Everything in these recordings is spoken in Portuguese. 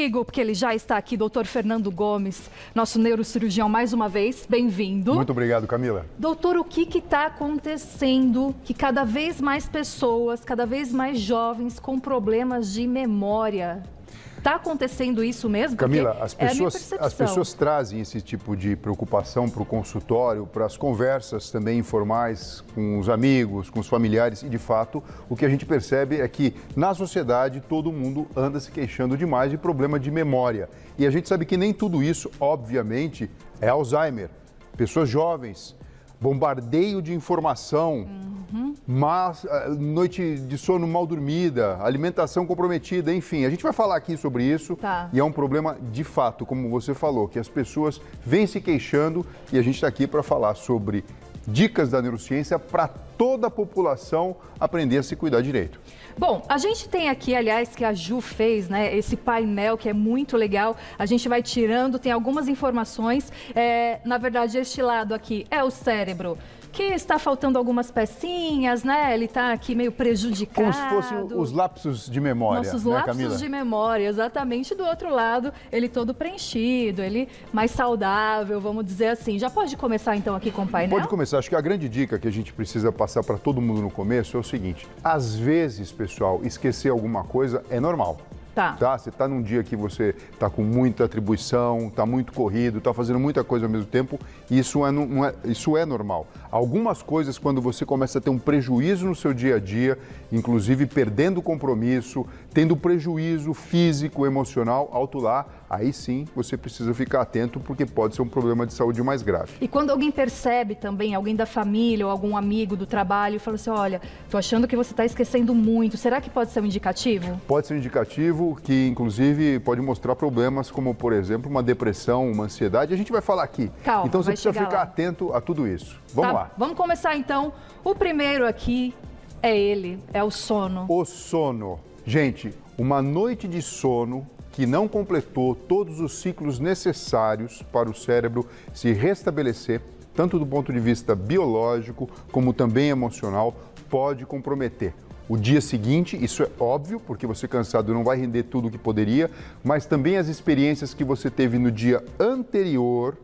comigo, porque ele já está aqui, doutor Fernando Gomes, nosso neurocirurgião, mais uma vez. Bem-vindo. Muito obrigado, Camila. Doutor, o que está acontecendo que cada vez mais pessoas, cada vez mais jovens com problemas de memória? Está acontecendo isso mesmo? Camila, as pessoas trazem esse tipo de preocupação para o consultório, para as conversas também informais com os amigos, com os familiares. E, de fato, o que a gente percebe é que, na sociedade, todo mundo anda se queixando demais de problema de memória. E a gente sabe que nem tudo isso, obviamente, é Alzheimer. Pessoas jovens, bombardeio de informação, noite de sono mal dormida, alimentação comprometida, enfim. A gente vai falar aqui sobre isso e é um problema de fato, como você falou, que as pessoas vêm se queixando e a gente está aqui para falar sobre dicas da neurociência para toda a população aprender a se cuidar direito. Bom, a gente tem aqui, aliás, que a Ju fez, né, esse painel que é muito legal. A gente vai tirando, tem algumas informações. Na verdade, este lado aqui é o cérebro, que está faltando algumas pecinhas, né? Ele está aqui meio prejudicado. Como se fossem os lapsos de memória, nossos né, lapsos Camila? de memória, exatamente. Do outro lado, ele todo preenchido, ele mais saudável, vamos dizer assim. Já pode começar, então, aqui com o painel? Pode começar. Acho que a grande dica que a gente precisa passar para todo mundo no começo é o seguinte. Às vezes, pessoal, esquecer alguma coisa é normal. Tá? Você está num dia que você está com muita atribuição, está muito corrido, está fazendo muita coisa ao mesmo tempo, e isso é normal. Algumas coisas, quando você começa a ter um prejuízo no seu dia a dia, inclusive perdendo o compromisso, tendo prejuízo físico, emocional, alto lá, aí sim você precisa ficar atento, porque pode ser um problema de saúde mais grave. E quando alguém percebe também, alguém da família ou algum amigo do trabalho, fala assim, olha, tô achando que você está esquecendo muito, será que pode ser um indicativo? Pode ser um indicativo que, inclusive, pode mostrar problemas como, por exemplo, uma depressão, uma ansiedade. A gente vai falar aqui. Calma, então você precisa ficar atento a tudo isso. Vamos lá. Vamos começar então. O primeiro aqui é o sono. O sono. Gente, uma noite de sono que não completou todos os ciclos necessários para o cérebro se restabelecer, tanto do ponto de vista biológico como também emocional, pode comprometer o dia seguinte. Isso é óbvio, porque você cansado não vai render tudo o que poderia, mas também as experiências que você teve no dia anterior,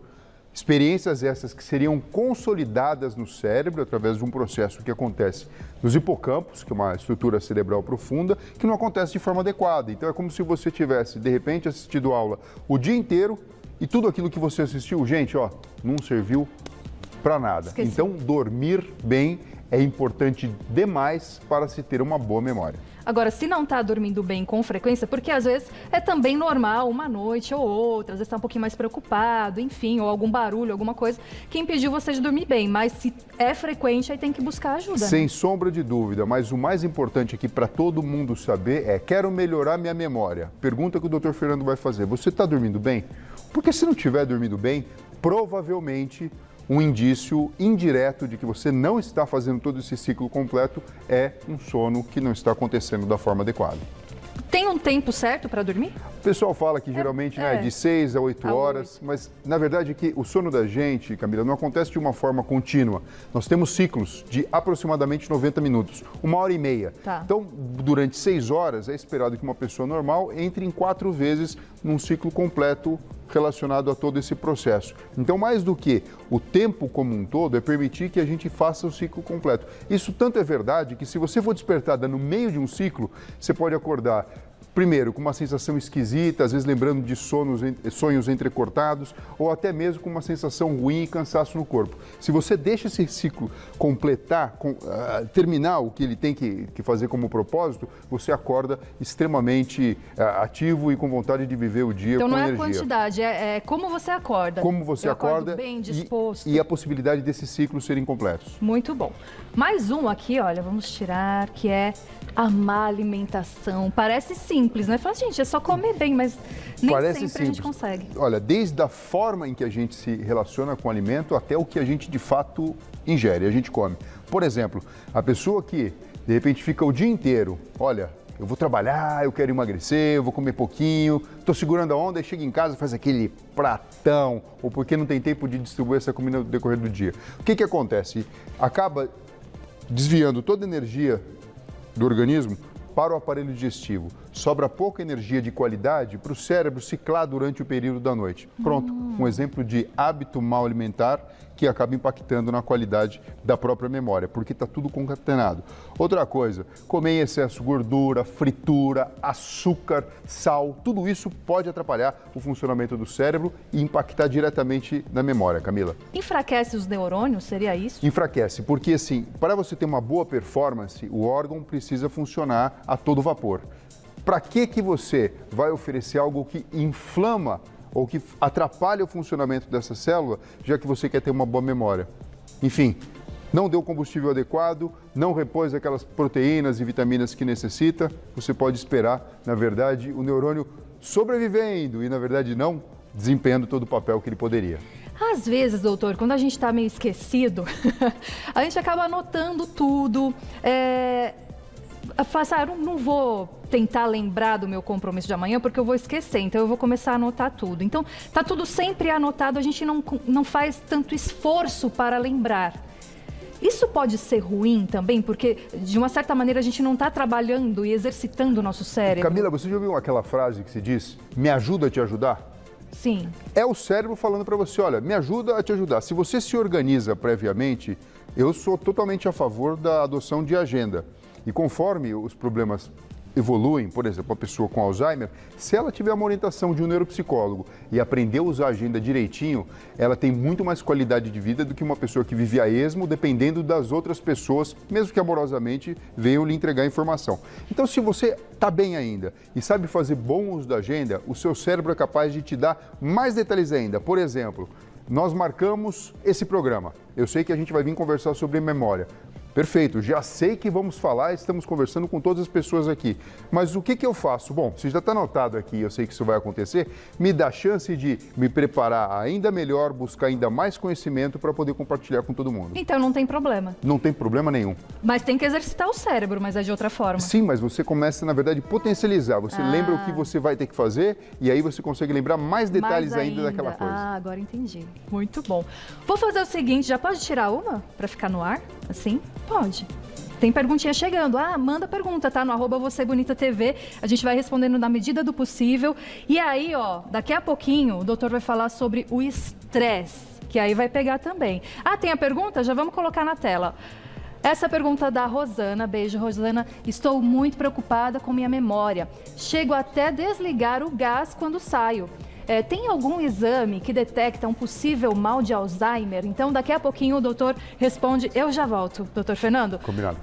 experiências essas que seriam consolidadas no cérebro através de um processo que acontece nos hipocampos, que é uma estrutura cerebral profunda, que não acontece de forma adequada. Então é como se você tivesse, de repente, assistido aula o dia inteiro e tudo aquilo que você assistiu, gente, não serviu para nada. Esqueci. Então, dormir bem é importante demais para se ter uma boa memória. Agora, se não está dormindo bem com frequência, porque às vezes é também normal uma noite ou outra, às vezes está um pouquinho mais preocupado, enfim, ou algum barulho, alguma coisa que impediu você de dormir bem. Mas se é frequente, aí tem que buscar ajuda. Sem sombra de dúvida, mas o mais importante aqui para todo mundo saber é: quero melhorar minha memória. Pergunta que o Dr. Fernando vai fazer: você está dormindo bem? Porque se não estiver dormindo bem, provavelmente um indício indireto de que você não está fazendo todo esse ciclo completo é um sono que não está acontecendo da forma adequada. Tem um tempo certo para dormir? O pessoal fala que geralmente é de 6 a 8 horas, mas na verdade é que o sono da gente, Camila, não acontece de uma forma contínua. Nós temos ciclos de aproximadamente 90 minutos, 1h30. Então, durante 6 horas é esperado que uma pessoa normal entre em 4 vezes num ciclo completo relacionado a todo esse processo. Então, mais do que o tempo como um todo, é permitir que a gente faça o ciclo completo. Isso tanto é verdade que, se você for despertada no meio de um ciclo, você pode acordar primeiro com uma sensação esquisita, às vezes lembrando de sonhos entrecortados, ou até mesmo com uma sensação ruim e cansaço no corpo. Se você deixa esse ciclo completar, terminar o que ele tem que fazer como propósito, você acorda extremamente ativo e com vontade de viver o dia com energia. Então não é a quantidade, é como você acorda. Como você acorda bem disposto. E a possibilidade desses ciclos serem completos. Muito bom. Mais um aqui, olha, vamos tirar, que é a má alimentação. Parece simples, né? Fala, gente, é só comer bem, mas nem Parece sempre simples. A gente consegue. Olha, desde a forma em que a gente se relaciona com o alimento até o que a gente de fato ingere, a gente come. Por exemplo, a pessoa que de repente fica o dia inteiro, olha, eu vou trabalhar, eu quero emagrecer, eu vou comer pouquinho, estou segurando a onda e chega em casa e faz aquele pratão, ou porque não tem tempo de distribuir essa comida no decorrer do dia. O que acontece? Acaba desviando toda a energia do organismo para o aparelho digestivo. sobra pouca energia de qualidade para o cérebro ciclar durante o período da noite. Pronto, um exemplo de hábito mal alimentar que acaba impactando na qualidade da própria memória, porque está tudo concatenado. Outra coisa, comer em excesso gordura, fritura, açúcar, sal, tudo isso pode atrapalhar o funcionamento do cérebro e impactar diretamente na memória, Camila. Enfraquece os neurônios, seria isso? Enfraquece, porque assim, para você ter uma boa performance, o órgão precisa funcionar a todo vapor. Para que você vai oferecer algo que inflama ou que atrapalha o funcionamento dessa célula, já que você quer ter uma boa memória? Enfim, não deu o combustível adequado, não repôs aquelas proteínas e vitaminas que necessita, você pode esperar, na verdade, o neurônio sobrevivendo e, na verdade, não desempenhando todo o papel que ele poderia. Às vezes, doutor, quando a gente está meio esquecido, a gente acaba anotando tudo. Eu não vou tentar lembrar do meu compromisso de amanhã porque eu vou esquecer, então eu vou começar a anotar tudo. Então, tá tudo sempre anotado, a gente não faz tanto esforço para lembrar. Isso pode ser ruim também, porque de uma certa maneira a gente não está trabalhando e exercitando o nosso cérebro. Camila, você já ouviu aquela frase que se diz, me ajuda a te ajudar? Sim. É o cérebro falando para você, olha, me ajuda a te ajudar. Se você se organiza previamente, eu sou totalmente a favor da adoção de agenda. E conforme os problemas evoluem, por exemplo, a pessoa com Alzheimer, se ela tiver uma orientação de um neuropsicólogo e aprender a usar a agenda direitinho, ela tem muito mais qualidade de vida do que uma pessoa que vive a esmo, dependendo das outras pessoas, mesmo que amorosamente venham lhe entregar informação. Então, se você está bem ainda e sabe fazer bom uso da agenda, o seu cérebro é capaz de te dar mais detalhes ainda. Por exemplo, nós marcamos esse programa. Eu sei que a gente vai vir conversar sobre memória. Perfeito, já sei que vamos falar, estamos conversando com todas as pessoas aqui. Mas o que eu faço? Bom, se já está anotado aqui, eu sei que isso vai acontecer, me dá chance de me preparar ainda melhor, buscar ainda mais conhecimento para poder compartilhar com todo mundo. Então não tem problema. Não tem problema nenhum. Mas tem que exercitar o cérebro, mas é de outra forma. Sim, mas você começa, na verdade, a potencializar. Você lembra o que você vai ter que fazer e aí você consegue lembrar mais detalhes ainda daquela coisa. Ah, agora entendi. Muito bom. Vou fazer o seguinte, já pode tirar uma para ficar no ar? Assim? Pode. Tem perguntinha chegando. Manda pergunta, tá? No @VocêBonitaTV. A gente vai respondendo na medida do possível. E aí, daqui a pouquinho, o doutor vai falar sobre o estresse, que aí vai pegar também. Tem a pergunta? Já vamos colocar na tela. Essa pergunta da Rosana. Beijo, Rosana. Estou muito preocupada com minha memória. Chego até desligar o gás quando saio. Tem algum exame que detecta um possível mal de Alzheimer? Então, daqui a pouquinho o doutor responde. Eu já volto, doutor Fernando. Combinado.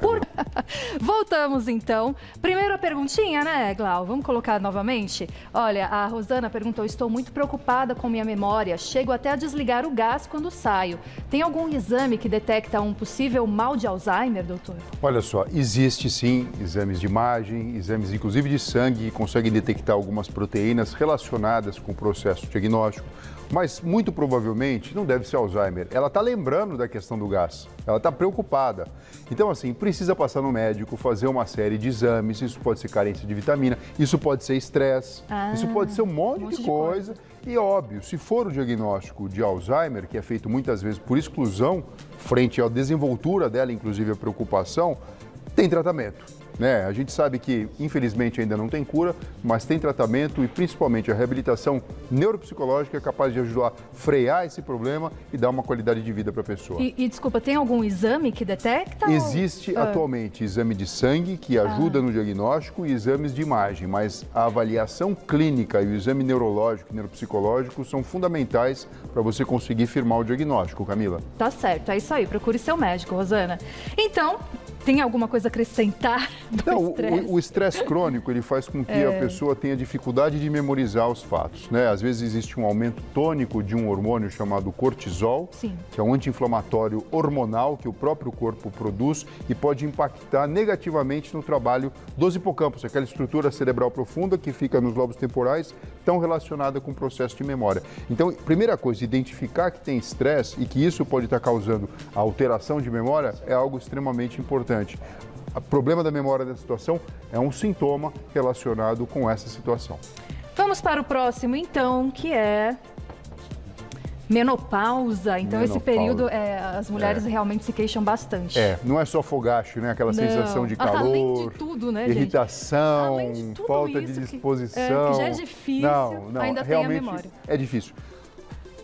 Voltamos, então. Primeira perguntinha, né, Glau? Vamos colocar novamente? Olha, a Rosana perguntou, estou muito preocupada com minha memória. Chego até a desligar o gás quando saio. Tem algum exame que detecta um possível mal de Alzheimer, doutor? Olha só, existe sim exames de imagem, exames inclusive de sangue, que conseguem detectar algumas proteínas relacionadas com o processo diagnóstico, mas muito provavelmente não deve ser Alzheimer. Ela está lembrando da questão do gás, ela está preocupada. Então, assim, precisa passar no médico, fazer uma série de exames, isso pode ser carência de vitamina, isso pode ser estresse, isso pode ser um monte de coisa. E óbvio, se for o diagnóstico de Alzheimer, que é feito muitas vezes por exclusão, frente à desenvoltura dela, inclusive a preocupação, tem tratamento. A gente sabe que, infelizmente, ainda não tem cura, mas tem tratamento e, principalmente, a reabilitação neuropsicológica é capaz de ajudar a frear esse problema e dar uma qualidade de vida para a pessoa. E, desculpa, tem algum exame que detecta? Existe atualmente exame de sangue que ajuda no diagnóstico e exames de imagem, mas a avaliação clínica e o exame neurológico e neuropsicológico são fundamentais para você conseguir firmar o diagnóstico, Camila. Tá certo, é isso aí. Procure seu médico, Rosana. Então, tem alguma coisa a acrescentar do estresse? O estresse crônico, ele faz com que a pessoa tenha dificuldade de memorizar os fatos, Às vezes existe um aumento tônico de um hormônio chamado cortisol, Sim. que é um anti-inflamatório hormonal que o próprio corpo produz e pode impactar negativamente no trabalho dos hipocampos, aquela estrutura cerebral profunda que fica nos lobos temporais, tão relacionada com o processo de memória. Então, primeira coisa, identificar que tem estresse e que isso pode estar causando a alteração de memória é algo extremamente importante. O problema da memória dessa situação é um sintoma relacionado com essa situação. Vamos para o próximo, então, que é menopausa. Então, esse período, as mulheres É. realmente se queixam bastante. Não é só fogacho, né? Aquela Não. sensação de calor, Além de tudo, né, gente? irritação, Além de tudo falta isso de disposição. que já é difícil, ainda tem a realmente memória. é difícil.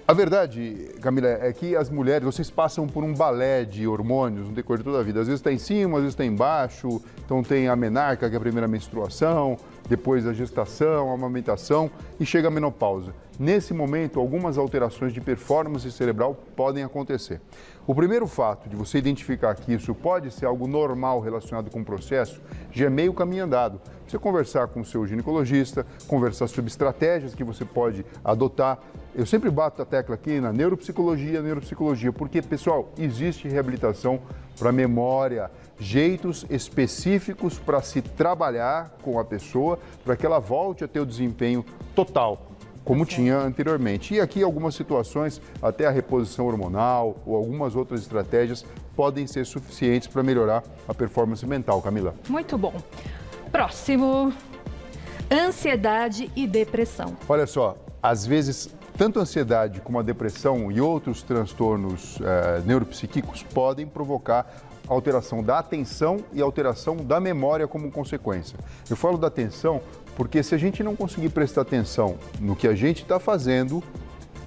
A verdade, Camila, é que as mulheres, vocês passam por um balé de hormônios no decorrer de toda a vida. Às vezes está em cima, às vezes está embaixo. Então tem a menarca, que é a primeira menstruação, depois a gestação, a amamentação e chega a menopausa. Nesse momento, algumas alterações de performance cerebral podem acontecer. O primeiro fato de você identificar que isso pode ser algo normal relacionado com o processo, já é meio caminho andado. Você conversar com o seu ginecologista, conversar sobre estratégias que você pode adotar. Eu sempre bato a tecla aqui na neuropsicologia, porque, pessoal, existe reabilitação para memória, jeitos específicos para se trabalhar com a pessoa, para que ela volte a ter o desempenho total, como tinha anteriormente. E aqui algumas situações, até a reposição hormonal ou algumas outras estratégias podem ser suficientes para melhorar a performance mental, Camila. Muito bom. Próximo, ansiedade e depressão. Olha só, às vezes, tanto a ansiedade como a depressão e outros transtornos neuropsíquicos podem provocar alteração da atenção e alteração da memória como consequência. Eu falo da atenção porque se a gente não conseguir prestar atenção no que a gente está fazendo,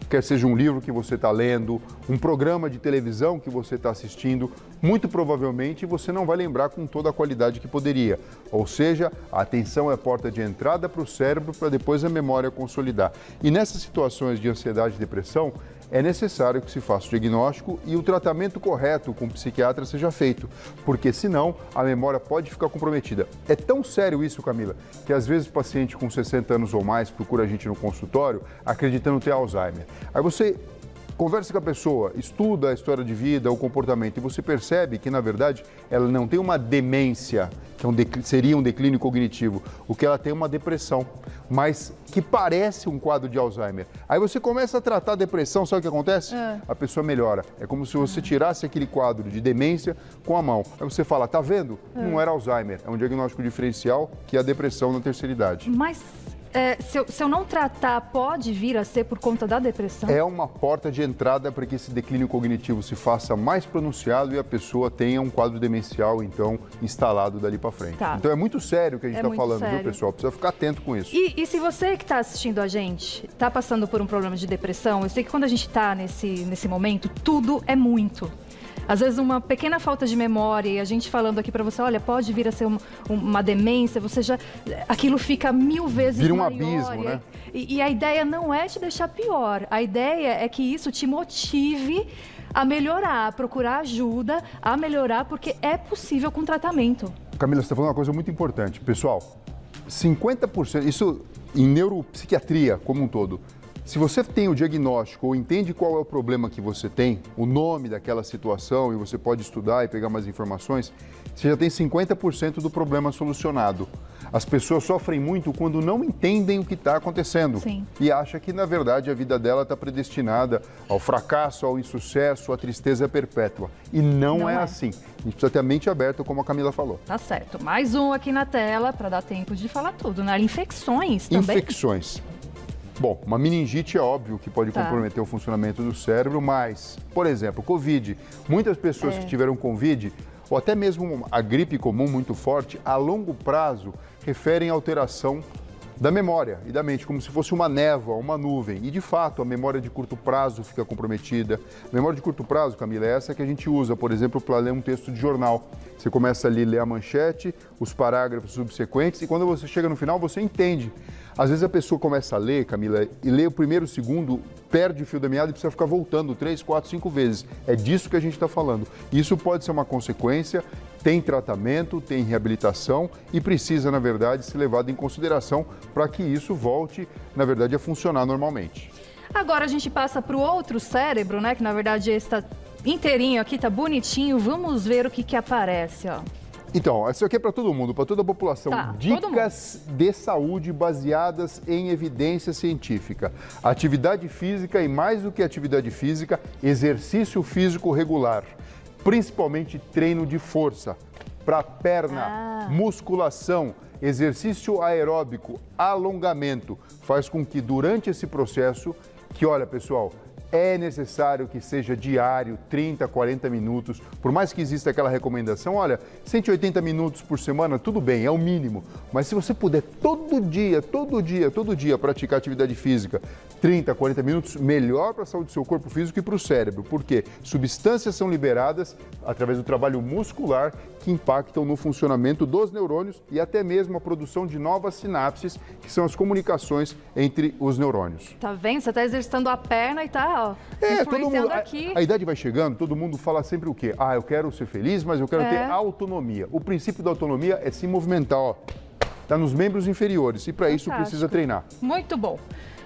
quer seja um livro que você está lendo, um programa de televisão que você está assistindo, muito provavelmente você não vai lembrar com toda a qualidade que poderia. Ou seja, a atenção é a porta de entrada para o cérebro para depois a memória consolidar. E nessas situações de ansiedade e depressão, é necessário que se faça o diagnóstico e o tratamento correto com o psiquiatra seja feito, porque senão a memória pode ficar comprometida. É tão sério isso, Camila, que às vezes o paciente com 60 anos ou mais procura a gente no consultório acreditando ter Alzheimer. Aí você conversa com a pessoa, estuda a história de vida, o comportamento, e você percebe que, na verdade, ela não tem uma demência, que seria um declínio cognitivo, o que ela tem é uma depressão, mas que parece um quadro de Alzheimer. Aí você começa a tratar a depressão, sabe o que acontece? A pessoa melhora. É como se você tirasse aquele quadro de demência com a mão. Aí você fala, tá vendo? Não era Alzheimer, é um diagnóstico diferencial que é a depressão na terceira idade. Mas se eu não tratar, pode vir a ser por conta da depressão? É uma porta de entrada para que esse declínio cognitivo se faça mais pronunciado e a pessoa tenha um quadro demencial, então, instalado dali para frente. Tá. Então é muito sério o que a gente está falando, sério. viu, pessoal? Precisa ficar atento com isso. E se você que está assistindo a gente está passando por um problema de depressão, eu sei que quando a gente está nesse momento, tudo é muito. Às vezes uma pequena falta de memória e a gente falando aqui para você, olha, pode vir a ser uma demência, você já, aquilo fica 1000 vezes Vira um maior. abismo, né? E a ideia não é te deixar pior, a ideia é que isso te motive a melhorar, a procurar ajuda, a melhorar, porque é possível com tratamento. Camila, você está falando uma coisa muito importante. Pessoal, 50%, isso em neuropsiquiatria como um todo, se você tem o diagnóstico ou entende qual é o problema que você tem, o nome daquela situação, e você pode estudar e pegar mais informações, você já tem 50% do problema solucionado. As pessoas sofrem muito quando não entendem o que está acontecendo. Sim. E acham que, na verdade, a vida dela está predestinada ao fracasso, ao insucesso, à tristeza perpétua. E não é assim. A gente precisa ter a mente aberta, como a Camila falou. Tá certo. Mais um aqui na tela para dar tempo de falar tudo, né? Infecções também. Infecções. Bom, uma meningite é óbvio que pode comprometer o funcionamento do cérebro, mas, por exemplo, Covid. Muitas pessoas que tiveram Covid, ou até mesmo a gripe comum muito forte, a longo prazo referem a alteração da memória e da mente, como se fosse uma névoa, uma nuvem. E, de fato, a memória de curto prazo fica comprometida. A memória de curto prazo, Camila, é essa que a gente usa, por exemplo, para ler um texto de jornal. Você começa ali a ler a manchete, os parágrafos subsequentes, e quando você chega no final, você entende. Às vezes a pessoa começa a ler, Camila, e lê o primeiro, o segundo, perde o fio da meada e precisa ficar voltando 3, 4, 5 vezes. É disso que a gente está falando. Isso pode ser uma consequência, tem tratamento, tem reabilitação e precisa, na verdade, ser levado em consideração para que isso volte, na verdade, a funcionar normalmente. Agora a gente passa para o outro cérebro, né? Que na verdade esse está inteirinho aqui, tá bonitinho. Vamos ver o que aparece, ó. Então, isso aqui é para todo mundo, para toda a população. Dicas de saúde baseadas em evidência científica. Atividade física e, mais do que atividade física, exercício físico regular. Principalmente treino de força para perna, musculação, exercício aeróbico, alongamento. Faz com que durante esse processo, que olha pessoal, é necessário que seja diário, 30, 40 minutos. Por mais que exista aquela recomendação, olha, 180 minutos por semana, tudo bem, é o mínimo. Mas se você puder todo dia praticar atividade física, 30, 40 minutos, melhor para a saúde do seu corpo físico e para o cérebro. Porque substâncias são liberadas através do trabalho muscular que impactam no funcionamento dos neurônios e até mesmo a produção de novas sinapses, que são as comunicações entre os neurônios. Tá vendo? Você tá exercitando a perna e tá, ó, todo mundo, aqui. A idade vai chegando, todo mundo fala sempre o quê? Eu quero ser feliz, mas eu quero ter autonomia. O princípio da autonomia é se movimentar, ó. Tá nos membros inferiores e para isso precisa treinar. Muito bom.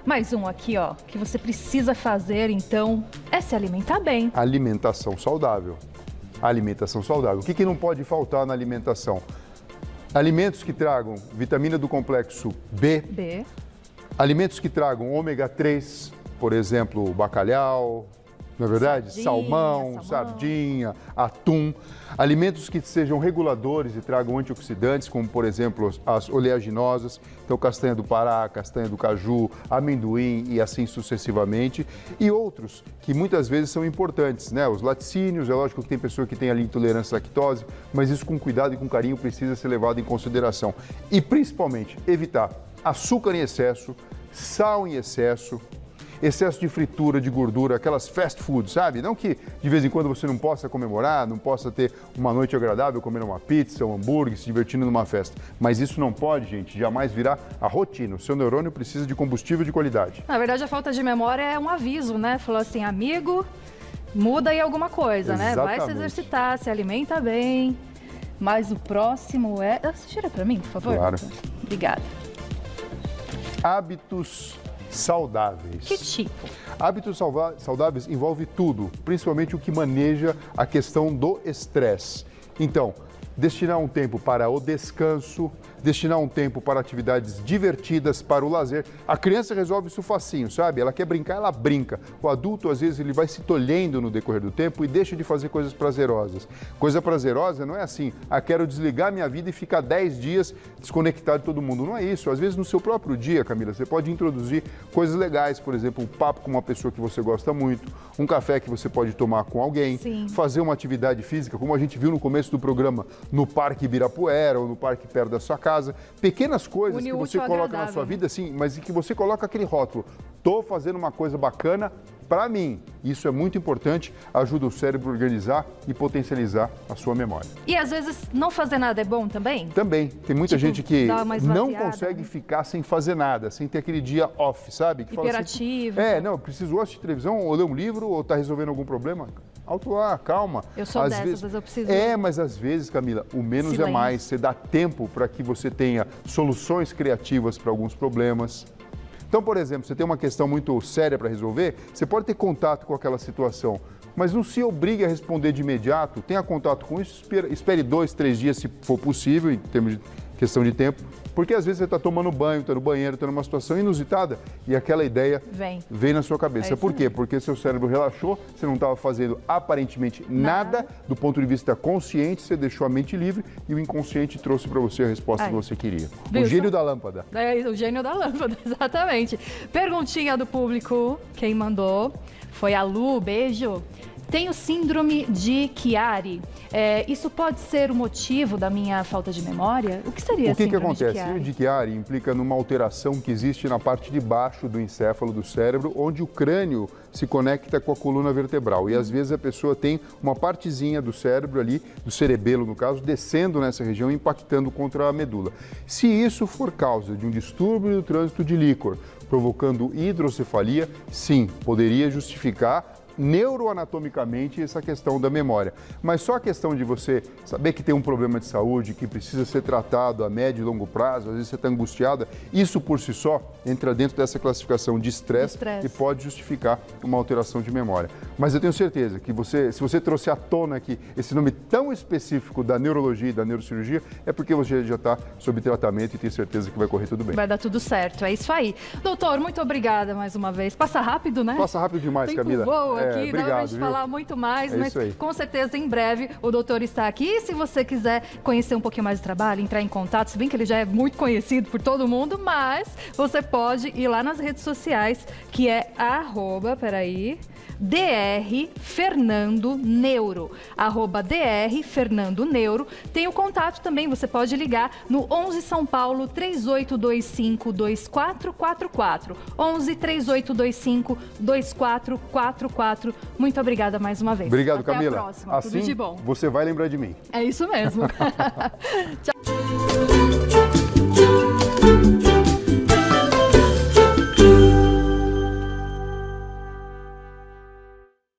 Mais um aqui, ó, que você precisa fazer, então, é se alimentar bem. Alimentação saudável. Alimentação saudável. O que não pode faltar na alimentação? Alimentos que tragam vitamina do complexo B. Alimentos que tragam ômega 3, por exemplo, bacalhau, não é verdade? Salmão, sardinha, atum. Alimentos que sejam reguladores e tragam antioxidantes, como, por exemplo, as oleaginosas. Então, castanha do Pará, castanha do caju, amendoim e assim sucessivamente. E outros que muitas vezes são importantes, né? Os laticínios, é lógico que tem pessoa que tem ali intolerância à lactose, mas isso com cuidado e com carinho precisa ser levado em consideração. E, principalmente, evitar açúcar em excesso, sal em excesso de fritura, de gordura, aquelas fast food, sabe? Não que de vez em quando você não possa comemorar, não possa ter uma noite agradável comendo uma pizza, um hambúrguer, se divertindo numa festa. Mas isso não pode, gente, jamais virar a rotina. O seu neurônio precisa de combustível de qualidade. Na verdade, a falta de memória é um aviso, né? Falou assim, amigo, muda aí alguma coisa, né? Vai se exercitar, se alimenta bem. Mas o próximo é... Tira pra mim, por favor. Claro. Obrigada. Hábitos saudáveis. Que tipo? Hábitos saudáveis envolve tudo, principalmente o que maneja a questão do estresse. Então, destinar um tempo para o descanso, destinar um tempo para atividades divertidas, para o lazer. A criança resolve isso facinho, sabe? Ela quer brincar, ela brinca. O adulto, às vezes, ele vai se tolhendo no decorrer do tempo e deixa de fazer coisas prazerosas. Coisa prazerosa não é assim, quero desligar minha vida e ficar 10 dias desconectado de todo mundo. Não é isso. Às vezes, no seu próprio dia, Camila, você pode introduzir coisas legais, por exemplo, um papo com uma pessoa que você gosta muito, um café que você pode tomar com alguém, fazer uma atividade física, como a gente viu no começo do programa, no Parque Ibirapuera ou no parque perto da sua casa. Pequenas coisas que você coloca na sua vida, sim, mas que você coloca aquele rótulo. Estou fazendo uma coisa bacana para mim. Isso é muito importante, ajuda o cérebro a organizar e potencializar a sua memória. E às vezes não fazer nada é bom também? Também. Tem muita gente que não consegue ficar sem fazer nada, sem ter aquele dia off, sabe? Que hiperativo. Fala assim, não, preciso assistir televisão, ou ler um livro, ou tá resolvendo algum problema. Alto lá, calma. Eu sou dessas, às vezes eu preciso... mas às vezes, Camila, o menos é mais. Você dá tempo para que você tenha soluções criativas para alguns problemas. Então, por exemplo, você tem uma questão muito séria para resolver, você pode ter contato com aquela situação, mas não se obrigue a responder de imediato, tenha contato com isso, espere 2, 3 dias se for possível, em termos de questão de tempo, porque às vezes você está tomando banho, está no banheiro, está numa situação inusitada e aquela ideia vem na sua cabeça. Por quê? Porque seu cérebro relaxou, você não estava fazendo aparentemente nada do ponto de vista consciente, você deixou a mente livre e o inconsciente trouxe para você a resposta que você queria. O gênio da lâmpada. O gênio da lâmpada, exatamente. Perguntinha do público, quem mandou foi a Lu, beijo. Tenho síndrome de Chiari. Isso pode ser o motivo da minha falta de memória? O que seria a síndrome de Chiari? O que acontece? Síndrome de Chiari implica numa alteração que existe na parte de baixo do encéfalo do cérebro, onde o crânio se conecta com a coluna vertebral. E às vezes a pessoa tem uma partezinha do cérebro ali, do cerebelo no caso, descendo nessa região e impactando contra a medula. Se isso for causa de um distúrbio do trânsito de líquor, provocando hidrocefalia, sim, poderia justificar neuroanatomicamente essa questão da memória. Mas só a questão de você saber que tem um problema de saúde, que precisa ser tratado a médio e longo prazo, às vezes você está angustiada, isso por si só entra dentro dessa classificação de estresse e pode justificar uma alteração de memória. Mas eu tenho certeza que se você trouxe à tona aqui esse nome tão específico da neurologia e da neurocirurgia, é porque você já está sob tratamento e tem certeza que vai correr tudo bem. Vai dar tudo certo, é isso aí. Doutor, muito obrigada mais uma vez. Passa rápido, né? Passa rápido demais, Camila. Boa. aqui, dá pra gente falar muito mais, mas com certeza em breve o doutor está aqui. E se você quiser conhecer um pouquinho mais do trabalho, entrar em contato, se bem que ele já é muito conhecido por todo mundo, mas você pode ir lá nas redes sociais, que é @Dr. Fernando Neuro, @Dr. Fernando Neuro. Tem o contato também, você pode ligar no 11 São Paulo 3825-2444. 11 3825 2444. Muito obrigada mais uma vez. Obrigado, Até Camila. A próxima. Assim, tudo de bom. Você vai lembrar de mim. É isso mesmo. Tchau.